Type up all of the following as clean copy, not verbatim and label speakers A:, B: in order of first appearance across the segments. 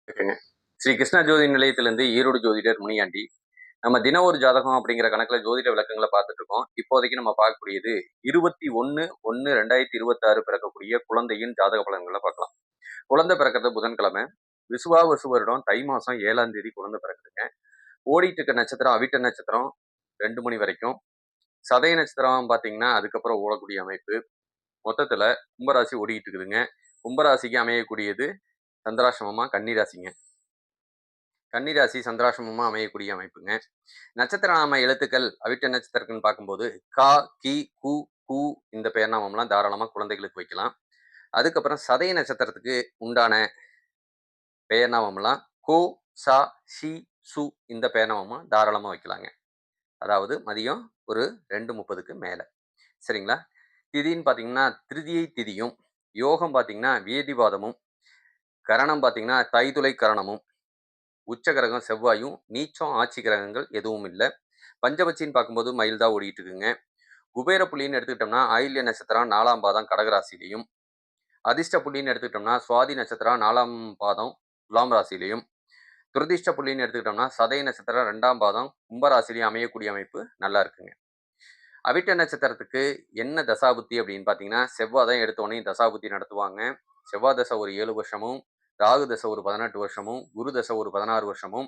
A: இருக்குங்க. ஸ்ரீ கிருஷ்ணா ஜோதி நிலையத்திலிருந்து ஈரோடு ஜோதிடர் முனியாண்டி. நம்ம தினம் ஒரு ஜாதகம் அப்படிங்கிற கணக்குல ஜோதிட விளக்கங்களை பார்த்துட்டு இருக்கோம். இப்போதைக்கு நம்ம பார்க்கக்கூடியது 21/1/2026 பிறக்கக்கூடிய குழந்தையின் ஜாதக பலன்களை பார்க்கலாம். குழந்தை பிறக்கிறது புதன்கிழமை. விசுவாவசு வருடம் தை மாசம் 7ஆம் தேதி குழந்தை பிறக்குதுங்க. ஓடிட்டு இருக்க நட்சத்திரம் அவிட்ட நட்சத்திரம் 2 மணி வரைக்கும். சதய நட்சத்திரம் பார்த்தீங்கன்னா அதுக்கப்புறம் ஓடக்கூடிய அமைப்பு. மொத்தத்துல கும்பராசி ஓடிட்டு இருக்குதுங்க. கும்பராசிக்கு அமையக்கூடியது சந்திராசிரமமா கன்னிராசிங்க. கன்னிராசி சந்திராசிரமமா அமையக்கூடிய அமைப்புங்க. நட்சத்திர நாம எழுத்துக்கள் அவிட்ட நட்சத்திரக்குன்னு பார்க்கும்போது கா, கி, கு, கு இந்த பெயர் நாமம்லாம் தாராளமா குழந்தைகளுக்கு வைக்கலாம். அதுக்கப்புறம் சதய நட்சத்திரத்துக்கு உண்டான பெயர் நாமம்லாம் கோ, சா, ஷி, சு இந்த பெயர் நாமமா தாராளமா வைக்கலாங்க. அதாவது மதியம் ஒரு 2:30க்கு மேல. சரிங்களா? திதின்னு பார்த்தீங்கன்னா திருதியை திதியும், யோகம் பார்த்தீங்கன்னா வேதிவாதமும், கரணம் பார்த்தீங்கன்னா தைதுளை கரணமும், உச்ச கிரகம் செவ்வாயும், நீச்சம் ஆட்சி கிரகங்கள் எதுவும் இல்லை. பஞ்சபட்சின்னு பார்க்கும்போது மயில் தான் ஓடிட்டு இருக்குங்க. குபேர புள்ளின்னு எடுத்துக்கிட்டோம்னா ஆயில்ய நட்சத்திரம் 4ஆம் பாதம் கடகராசிலையும், அதிர்ஷ்ட புள்ளின்னு எடுத்துக்கிட்டோம்னா சுவாதி நட்சத்திரம் 4ஆம் பாதம் துலாம் ராசிலையும், துரதிர்ஷ்ட புள்ளின்னு எடுத்துக்கிட்டோம்னா சதய நட்சத்திரம் 2ஆம் பாதம் கும்பராசிலையும் அமையக்கூடிய அமைப்பு நல்லா இருக்குங்க. அவிட்ட நட்சத்திரத்துக்கு என்ன தசாபுத்தி அப்படின்னு பார்த்தீங்கன்னா செவ்வாய் தான் எடுத்தோடனே தசாபுத்தி நடத்துவாங்க. செவ்வாய் தசை ஒரு 7 வருஷமும், ராகு தசை ஒரு 18 வருஷமும், குரு தசை ஒரு 16 வருஷமும்,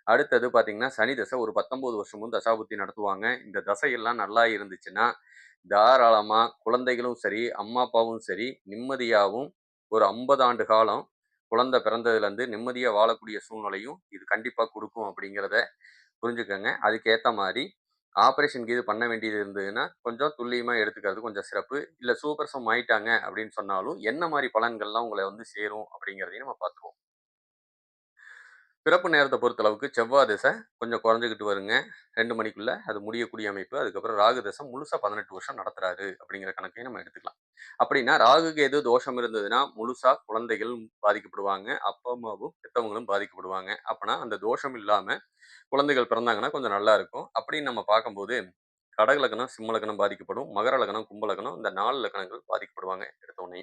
A: அடுத்தது பார்த்தீங்கன்னா சனி தசை ஒரு 19 வருஷமும் தசாபுத்தி நடத்துவாங்க. இந்த தசையெல்லாம் நல்லா இருந்துச்சுன்னா தாராளமா குழந்தைகளும் சரி, அம்மா அப்பாவும் சரி நிம்மதியாகவும் ஒரு 50 ஆண்டு காலம் குழந்தை பிறந்ததுலேருந்து நிம்மதியாக வாழக்கூடிய சூழ்நிலையும் இது கண்டிப்பாக கொடுக்கும் அப்படிங்கிறத புரிஞ்சுக்கங்க. அதுக்கேற்ற மாதிரி ஆப்ரேஷன் கீது பண்ண வேண்டியது இருந்ததுன்னா கொஞ்சம் துல்லியமாக எடுத்துக்கிறது கொஞ்சம் சிறப்பு. இல்லை சூப்பர்சம் ஆயிட்டாங்க அப்படின்னு சொன்னாலும் என்ன மாதிரி பலன்கள்லாம் உங்களை வந்து சேரும் அப்படிங்கிறதையும் நம்ம பார்த்துருவோம். பிறப்பு நேரத்தை பொறுத்தளவுக்கு செவ்வாய் திசை கொஞ்சம் குறைஞ்சிக்கிட்டு வருங்க. 2 மணிக்குள்ள அது முடியக்கூடிய அமைப்பு. அதுக்கப்புறம் ராகு தசை முழுசா 18 வருஷம் நடத்துறாரு அப்படிங்கிற கணக்கையும் நம்ம எடுத்துக்கலாம். அப்படின்னா ராகுக்கு எது தோஷம் இருந்ததுன்னா முழுசா குழந்தைகள் பாதிக்கப்படுவாங்க. அப்பா அம்மாவும் பெத்தவங்களும் பாதிக்கப்படுவாங்க. அப்பனா அந்த தோஷம் இல்லாம குழந்தைகள் பிறந்தாங்கன்னா கொஞ்சம் நல்லா இருக்கும். அப்படின்னு நம்ம பார்க்கும்போது கடக லக்னம், சிம்ம லக்னம் பாதிக்கப்படும். மகர லக்னம், கும்ப லக்னம் இந்த 4 லக்னங்கள் பாதிக்கப்படுவாங்க எடுத்தோடனே.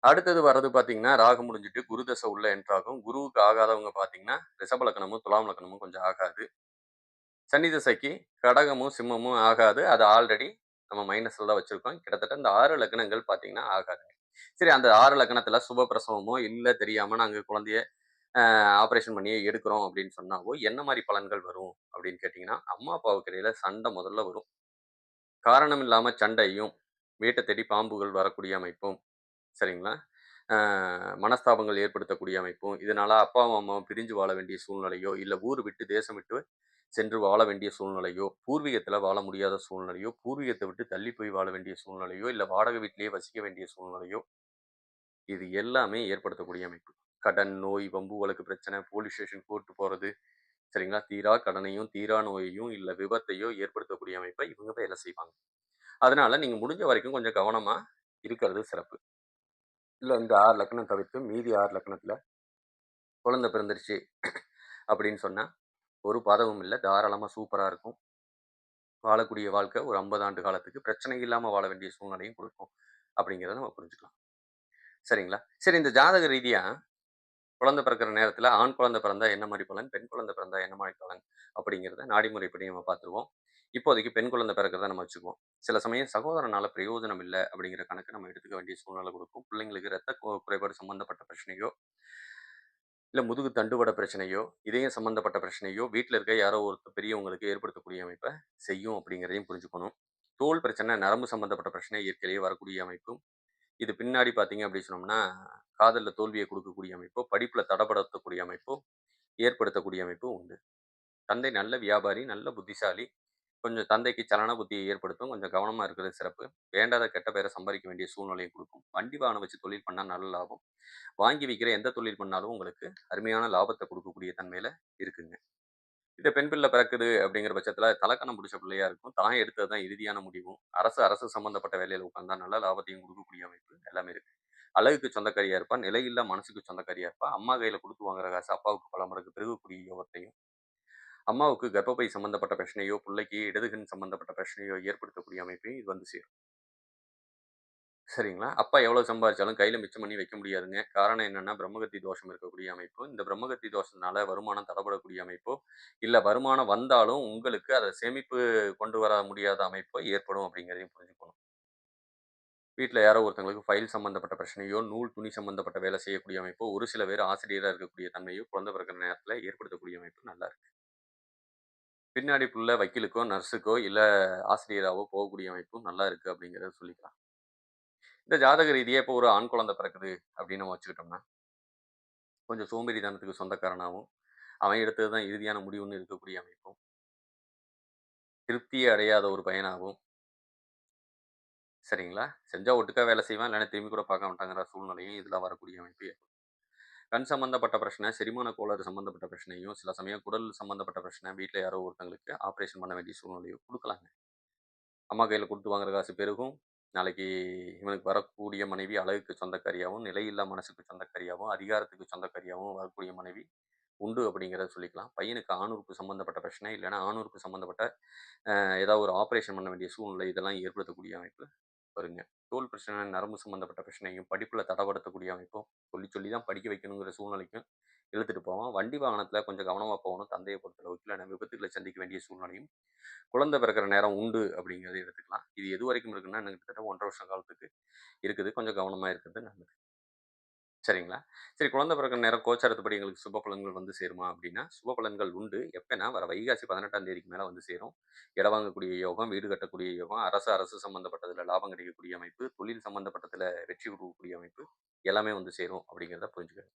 A: அடுத்தது வர்றது பார்த்தீங்கன்னா, ராகு முடிஞ்சுட்டு குரு தசை உள்ள என்டர் ஆகும். குருவுக்கு ஆகாதவங்க பார்த்தீங்கன்னா, ரிஷப லக்னமும், துலாம் லக்னமும் கொஞ்சம் ஆகாது. சனி தசைக்கு கடகமும், சிம்மமும் ஆகாது. அது ஆல்ரெடி நம்ம மைனஸ்ல தான் வச்சிருக்கோம். கிட்டத்தட்ட இந்த 6 லக்னங்கள் பார்த்தீங்கன்னா ஆகாதுங்க. சரி அந்த 6 லக்னத்துல சுப பிரசவமோ, இல்ல தெரியாம நாங்க குழந்தைய ஆப்ரேஷன் பண்ணியே எடுக்கிறோம் அப்படின்னு சொன்னாவோ, என்ன மாரி பலன்கள் வரும் அப்படின்னு கேட்டீங்கன்னா, அம்மா, அப்பாவுக்கு இடையில சண்டை முதல்ல வரும். காரணம் இல்லாம சண்டையும், வீட்ட தேடி பாம்புகள் வரக்கூடிய அமைப்பும், சரிங்களா? அ மனஸ்தாபங்கள் ஏற்படுத்தக்கூடிய அமைப்பும், இதனால அப்பாவும், அம்மாவும் பிரிஞ்சு வாழ வேண்டிய சூழ்நிலையோ, இல்ல ஊர் விட்டு, தேசம் விட்டு சென்று வாழ வேண்டிய சூழ்நிலையோ, பூர்வீகத்துல வாழ முடியாத சூழ்நிலையோ, பூர்வீகத்த விட்டு தள்ளி போய் வாழ வேண்டிய சூழ்நிலையோ, இல்ல வாடகை வீட்டிலேயே வசிக்க வேண்டிய சூழ்நிலையோ, இது எல்லாமே ஏற்படுத்தக்கூடிய அமைப்பு. கடன், நோய், வம்பு வழக்கு பிரச்சனை, போலீஸ் ஸ்டேஷன் கூட்டு போறது, சரிங்களா? தீரா கடனையும், தீரா நோயையும், இல்ல விபத்தையோ ஏற்படுத்தக்கூடிய அமைப்பை இவங்க வேலை செய்வாங்க. அதனால நீங்க முடிஞ்ச வரைக்கும் கொஞ்சம் கவனமா இருக்கிறது சிறப்பு. இல்ல இந்த 6 லக்னம் தவிர்த்து மீதி 6 லக்னத்துல குழந்தை பிறந்துருச்சு அப்படின்னு சொன்னா, ஒரு பாதகமும் இல்ல. தாராளமா சூப்பரா இருக்கும். வாழக்கூடிய வாழ்க்கை ஒரு 50 ஆண்டு காலத்துக்கு பிரச்சனை இல்லாம வாழ வேண்டிய சூழ்நிலையும் குடுக்கும். அப்படிங்கிறத நம்ம புரிஞ்சுக்கலாம். சரிங்களா? சரி இந்த ஜாதக ரீதியா குழந்தை பிறக்கிற நேரத்துல ஆண் குழந்தை பிறந்தா என்ன மாரி பலன்? பெண் குழந்தை பிறந்தா என்ன மாரி பலன்? அப்படிங்கிறத நாடி முறைப்படி நம்ம பார்த்துருவோம். இப்போதைக்கு பெண் குழந்தை பிறக்கிறத நம்ம வச்சுக்குவோம். சில சமயம் சகோதரனால பிரயோஜனம் இல்ல அப்படிங்கிற கணக்கு நம்ம எடுத்துக்க வேண்டிய சூழ்நிலை குடுக்கும். பிள்ளைங்களுக்கு இரத்த குறைபாடு சம்பந்தப்பட்ட பிரச்சனையோ, இல்ல முதுகு தண்டுவட பிரச்சனையோ, இதயம் சம்பந்தப்பட்ட பிரச்சனையோ, வீட்ல இருக்க யாரோ ஒருத்தர் பெரியவங்களுக்கு ஏற்படுத்தக்கூடிய அமைப்ப செய்யும் அப்படிங்கிறதையும் புரிஞ்சுக்கணும். தோல் பிரச்சனை, நரம்பு சம்பந்தப்பட்ட பிரச்சனை இயற்கையிலேயே வரக்கூடிய அமைப்பும், இது பின்னாடி பார்த்தீங்க அப்படி சொன்னோம்னா, காதல்ல தோல்விய குடுக்கக்கூடிய அமைப்போ, படிப்புல தடபடுத்தக்கூடிய அமைப்போ ஏற்படுத்தக்கூடிய அமைப்பு உண்டு. தந்தை நல்ல வியாபாரி, நல்ல புத்திசாலி. கொஞ்சம் தந்தைக்கு சலன புத்தியை ஏற்படுத்தும். கொஞ்சம் கவனமா இருக்கிறது சிறப்பு. வேண்டாத கெட்ட பெயர சம்பாரிக்க வேண்டிய சூழ்நிலையை குடுக்கும். வண்டி வாகனம் வச்சு தொழில் பண்ணா நல்ல லாபம். வாங்கி விக்கிற எந்த தொழில் பண்ணாலும் உங்களுக்கு அருமையான லாபத்த குடுக்கக்கூடிய தன்மையில இருக்குங்க. இந்த பெண் பிள்ளை பிறக்குது அப்படிங்கிற பட்சத்தில தலக்கணம் புடிச்ச பிள்ளையா இருக்கும். தான் எடுத்தது தான் இறுதியான முடிவும். அரசு சம்பந்தப்பட்ட வேலையில உட்கார்ந்தா நல்ல லாபத்தையும் குடுக்கக்கூடிய அமைப்பு எல்லாமே இருக்கு. அழகுக்கு சொந்தக்காரியா இருப்பா. நிலையில்லா மனசுக்கு சொந்தக்காரியா இருப்பா. அம்மா கையில குடுத்து வாங்குற காசு அப்பாவுக்கு பல மடங்கு பெருகக்கூடிய யோகத்தையும், அம்மாவுக்கு கர்ப்பப்பை சம்பந்தப்பட்ட பிரச்சனையோ, பிள்ளைக்கு இடதுகண் சம்பந்தப்பட்ட பிரச்சனையோ ஏற்படுத்தக்கூடிய அமைப்பையும் இது வந்து சேரும். சரிங்களா? அப்பா எவ்வளோ சம்பாதிச்சாலும் கையில மிச்சம் பண்ணி வைக்க முடியாதுங்க. காரணம் என்னன்னா, பிரம்மகத்தி தோஷம் இருக்கக்கூடிய அமைப்பு. இந்த பிரம்மகத்தி தோஷத்தினால வருமானம் தடைபடக்கூடிய அமைப்போ, இல்ல வருமானம் வந்தாலும் உங்களுக்கு அத சேமிப்பு கொண்டு வர முடியாத அமைப்போ ஏற்படும் அப்படிங்கிறதையும் புரிஞ்சுக்கணும். வீட்ல யாரோ ஒருத்தங்களுக்கு ஃபைல் சம்மந்தப்பட்ட பிரச்சனையோ, நூல், துணி சம்மந்தப்பட்ட வேலை செய்யக்கூடிய அமைப்போ, ஒரு சில பேர் ஆசிரியரா இருக்கக்கூடிய தன்மையோ, குழந்தை பிறக்கிற நேரத்தில ஏற்படுத்தக்கூடிய அமைப்பு நல்லா இருக்கு. பின்னாடி புள்ள வக்கீலுக்கோ, நர்ஸுக்கோ இல்ல ஆசிரியராவோ போகக்கூடிய அமைப்பும் நல்லா இருக்கு அப்படிங்கிறத சொல்லிக்கலாம். இந்த ஜாதக ரீதியா இப்போ ஒரு ஆண் குழந்தை பிறக்குது அப்படின்னு நம்ம வச்சுக்கிட்டோம்னா, கொஞ்சம் சோம்பேறித்தனத்துக்கு சொந்தக்காரனாவும், அவன் எடுத்தது தான் இறுதியான முடிவுன்னு இருக்கக்கூடிய அமைப்பும், திருப்தியே அடையாத ஒரு பையனாகவும், சரிங்களா? செஞ்சா ஒட்டுக்கா வேலை செய்வான், இல்லன்னா திரும்பி கூட பார்க்க மாட்டாங்கிற சூழ்நிலையும் இதில வரக்கூடிய அமைப்பு. கண் சம்மந்தப்பட்ட பிரச்சனை, செரிமான கோளாறு சம்மந்தப்பட்ட பிரச்சனையும், சில சமயம் குடல் சம்மந்தப்பட்ட பிரச்சனை, வீட்ல யாரோ ஒருத்தங்களுக்கு ஆப்பரேஷன் பண்ண வேண்டிய சூழ்நிலையும் குடுக்கலாங்க. அம்மா கையில குடுத்து வாங்குற காசு பெருகும். நாளைக்கு இவனுக்கு வரக்கூடிய மனைவி அழகுக்கு சொந்தக்காரியாவும், நிலையில்லா மனசுக்கு சொந்தக்காரியாவும், அதிகாரத்துக்கு சொந்தக்காரியாவும் வரக்கூடிய மனைவி உண்டு அப்படிங்கிறத சொல்லிக்கலாம். பையனுக்கு ஆணுறுப்பு சம்மந்தப்பட்ட பிரச்சனை, இல்லன்னா ஆணுறுப்பு சம்மந்தப்பட்ட ஏதாவது ஒரு ஆப்பரேஷன் பண்ண வேண்டிய சூழ்நிலை இதெல்லாம் ஏற்படுத்தக்கூடிய அமைப்பு வருங்க. தோல் பிரச்சனை, நரம்பு சம்மந்தப்பட்ட பிரச்சனையும், படிப்புல தடப்படுத்தக்கூடிய அமைப்பும், சொல்லி சொல்லி தான் படிக்க வைக்கணுங்கிற சூழ்நிலைக்கும் இழுத்துட்டு போவான். வண்டி வாகனத்தில கொஞ்சம் கவனமா போகணும் தந்தைய பொறுத்தளவுக்கு. இல்லன்னா விபத்துக்கள சந்திக்க வேண்டிய சூழ்நிலையும், குழந்தை பிறக்கிற நேரம் உண்டு அப்படிங்கிறத எடுத்துக்கலாம். இது எதுவரைக்கும் இருக்குன்னா, இன்னும் கிட்டத்தட்ட 1 1/2 வருஷம் காலத்துக்கு இருக்குது. கொஞ்சம் கவனமா இருக்கிறது நல்லது. சரிங்களா? சரி குழந்தை பிறக்கிற நேரம் கோச்சாரத்துப்படி எங்களுக்கு சுப பலன்கள் வந்து சேருமா? அப்படின்னா, சுப பலன்கள் உண்டு. எப்பன்னா வர வைகாசி 18ஆம் தேதிக்கு மேல வந்து சேரும். இடம் வாங்கக்கூடிய யோகம், வீடு கட்டக்கூடிய யோகம், அரசு சம்மந்தப்பட்டதுல லாபம் கிடைக்கக்கூடிய அமைப்பு, தொழில் சம்மந்தப்பட்டதுல வெற்றி குடுக்கக்கூடிய அமைப்பு, எல்லாமே வந்து சேரும் அப்படிங்கிறத புரிஞ்சுக்கங்க.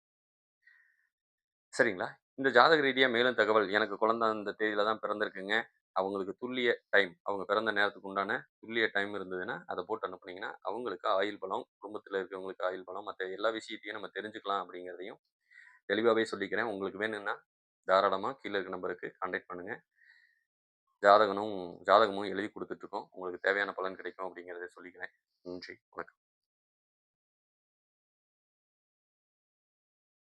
A: சரிங்களா? இந்த ஜாதக ரீதியா மேலும் தகவல், எனக்கு குழந்தை அந்த தேதியில தான் பிறந்திருக்குங்க. அவங்களுக்கு துல்லிய டைம், அவங்க பிறந்த நேரத்துக்கு உண்டான துல்லிய டைம் இருந்ததுன்னா, அத போட்டு அனுப்புனீங்கன்னா, அவங்களுக்கு ஆயுள் பலம், குடும்பத்தில இருக்கிறவங்களுக்கு ஆயுள் பலம், மத்த எல்லா விஷயத்தையும் நம்ம தெரிஞ்சுக்கலாம் அப்படிங்கிறதையும் தெளிவாவே சொல்லிக்கிறேன். உங்களுக்கு வேணும்னா, தாராளமா கீழ இருக்க நம்பருக்கு கான்டாக்ட் பண்ணுங்க. ஜாதகமும் ஜாதகமும் எழுதி குடுத்துட்டுருக்கோம். உங்களுக்கு தேவையான பலன் கிடைக்கும் அப்படிங்கிறத சொல்லிக்கிறேன். நன்றி. வணக்கம்.